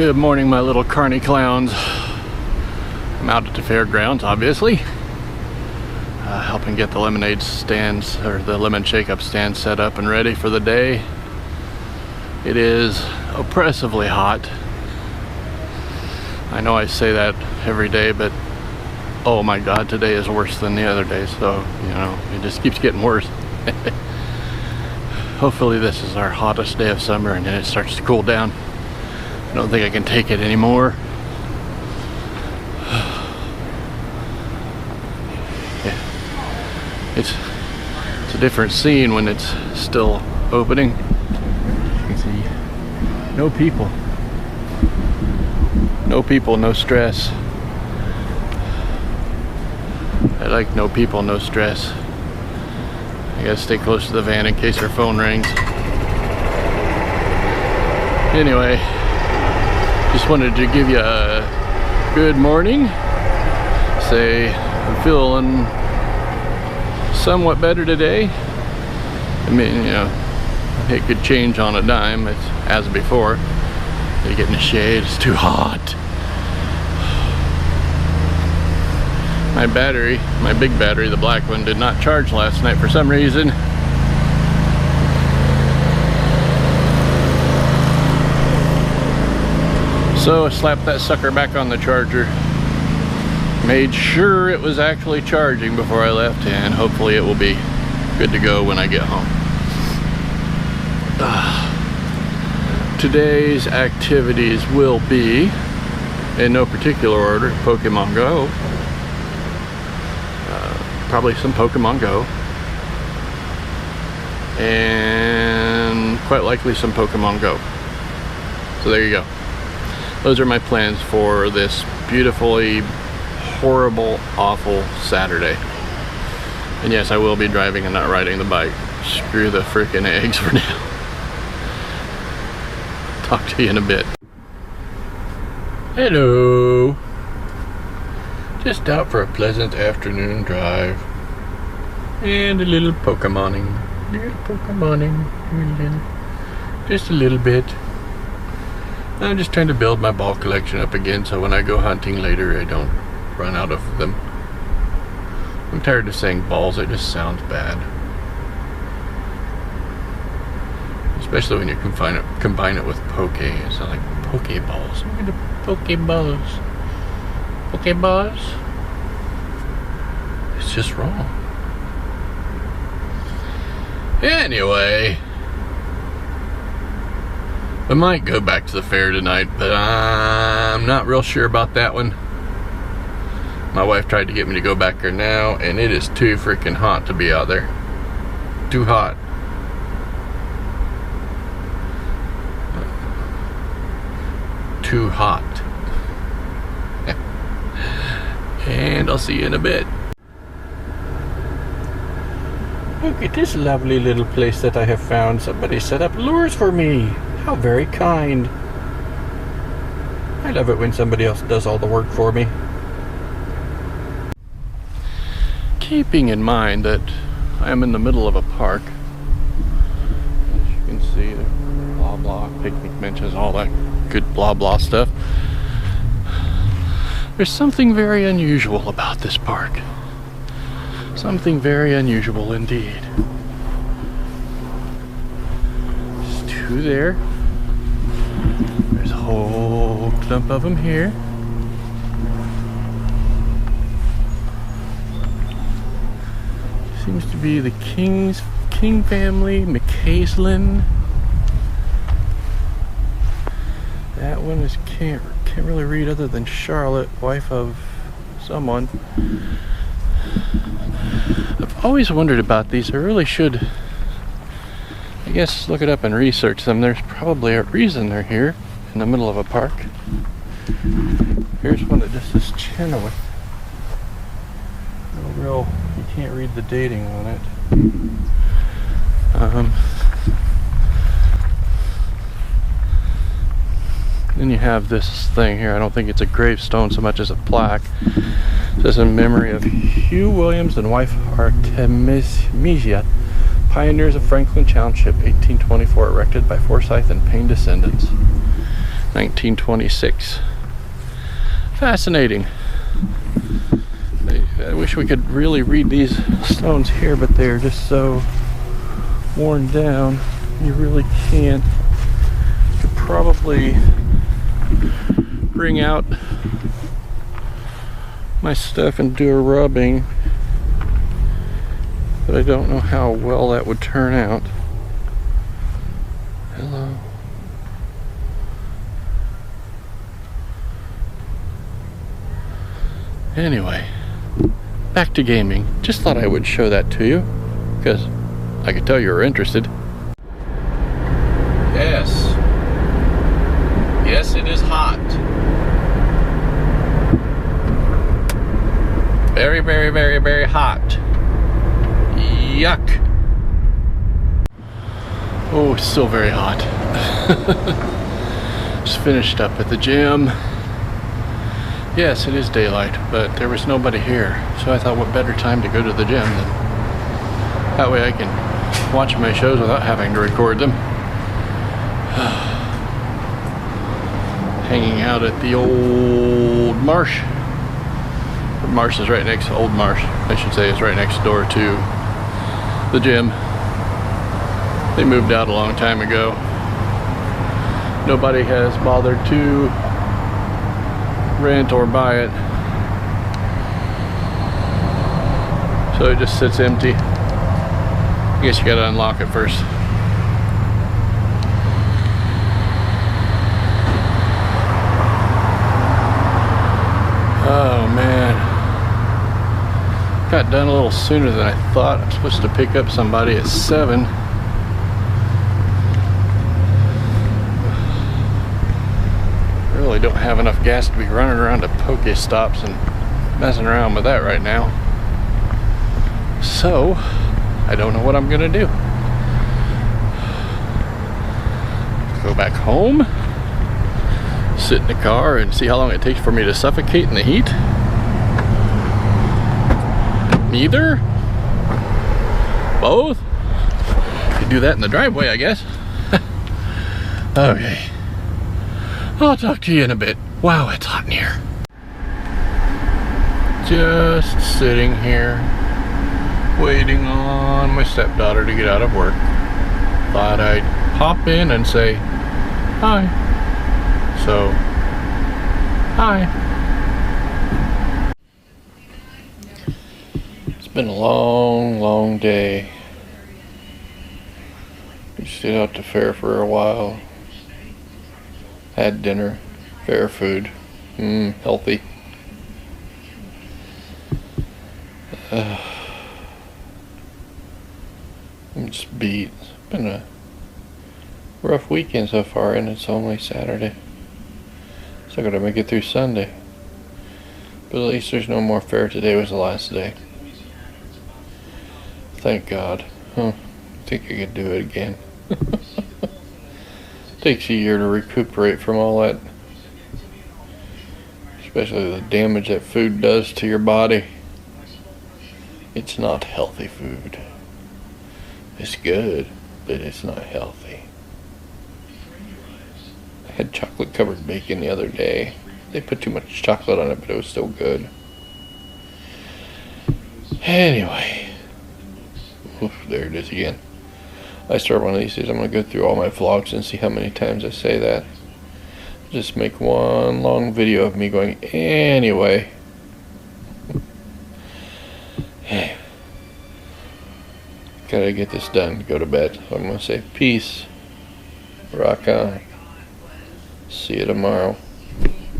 Good morning, my little carny clowns. I'm out at the fairgrounds, obviously, helping get the lemonade stands, or the lemon shake-up stand, set up and ready for the day. It is oppressively hot. I know I say that every day, but oh my god, today is worse than the other days, so you know, it just keeps getting worse. Hopefully this is our hottest day of summer and then it starts to cool down. I don't think I can take it anymore. Yeah. It's a different scene when it's still opening. You can see no people. No people, no stress. I like no people, no stress. I gotta stay close to the van in case her phone rings. Anyway, just wanted to give you a good morning. Say I'm feeling somewhat better today. I mean, you know, it could change on a dime. It's as before. You get in the shade, it's too hot. My battery, my big battery, the black one, did not charge last night for some reason. So I slapped that sucker back on the charger. Made sure it was actually charging before I left, and hopefully it will be good to go when I get home. Today's activities will be, in no particular order, Pokemon Go. Probably some Pokemon Go. And quite likely some Pokemon Go. So there you go. Those are my plans for this beautifully horrible, awful Saturday. And yes, I will be driving and not riding the bike. Screw the freaking eggs for now. Talk to you in a bit. Hello. Just out for a pleasant afternoon drive. And a little Pokemoning. Just a little bit. I'm just trying to build my ball collection up again so when I go hunting later I don't run out of them. I'm tired of saying balls, it just sounds bad. Especially when you combine it with poke. It's not like Pokeballs. Look at the Pokeballs. Pokeballs? It's just wrong. Anyway, I might go back to the fair tonight, but I'm not real sure about that one. My wife tried to get me to go back there now, and it is too freaking hot to be out there. Too hot. Too hot. And I'll see you in a bit. Look at this lovely little place that I have found. Somebody set up lures for me. How very kind. I love it when somebody else does all the work for me. Keeping in mind that I am in the middle of a park. As you can see, the blah blah, picnic benches, all that good blah blah stuff. There's something very unusual about this park. Something very unusual indeed. There's two there. There's a whole clump of them here. Seems to be the King family, McCaslin. That one is can't really read other than Charlotte, wife of someone. I've always wondered about these. I really should, I guess, look it up and research them. There's probably a reason they're here in the middle of a park. Here's one that just says Chenoweth. No real, you can't read the dating on it. Then you have this thing here. I don't think it's a gravestone so much as a plaque. It says in memory of Hugh Williams and wife Artemisia, pioneers of Franklin Township, 1824, erected by Forsyth and Payne descendants. 1926. Fascinating. I wish we could really read these stones here, but they're just so worn down. You really can't. You could probably bring out my stuff and do a rubbing, but I don't know how well that would turn out. Hello. Anyway, back to gaming. Just thought I would show that to you because I could tell you were interested. Yes. Yes, it is hot. Very, very, very, very hot. Yuck. Oh, it's still very hot. Just finished up at the gym. Yes, it is daylight, but there was nobody here. So I thought, what better time to go to the gym than that way I can watch my shows without having to record them. Hanging out at the old marsh. The marsh is right next, old marsh, I should say, is right next door to the gym. They moved out a long time ago. Nobody has bothered to rent or buy it. So it just sits empty. I guess you gotta unlock it first. Oh man. Got done a little sooner than I thought. I'm supposed to pick up somebody at 7. Really don't have enough gas to be running around to Pokestops and messing around with that right now. So, I don't know what I'm gonna do. Go back home, sit in the car and see how long it takes for me to suffocate in the heat. Neither. Both. Could do that in the driveway, I guess. Okay. I'll talk to you in a bit. Wow, it's hot in here. Just sitting here, waiting on my stepdaughter to get out of work. Thought I'd hop in and say hi. So, hi. It's been a long, long day. We stayed out to fair for a while. Had dinner, fair food, healthy. I'm just beat. It's been a rough weekend so far, and it's only Saturday. So I gotta make it through Sunday. But at least there's no more fair. Today was the last day. Thank God. I think I could do it again. Takes a year to recuperate from all that, especially the damage that food does to your body. It's not healthy food. It's good, but it's not healthy. I had chocolate covered bacon the other day. They put too much chocolate on it, but it was still good. Anyway, oof, there it is again. I start one of these days, I'm going to go through all my vlogs and see how many times I say that. Just make one long video of me going, anyway. Gotta get this done to go to bed. So I'm going to say peace. Rock on. See you tomorrow.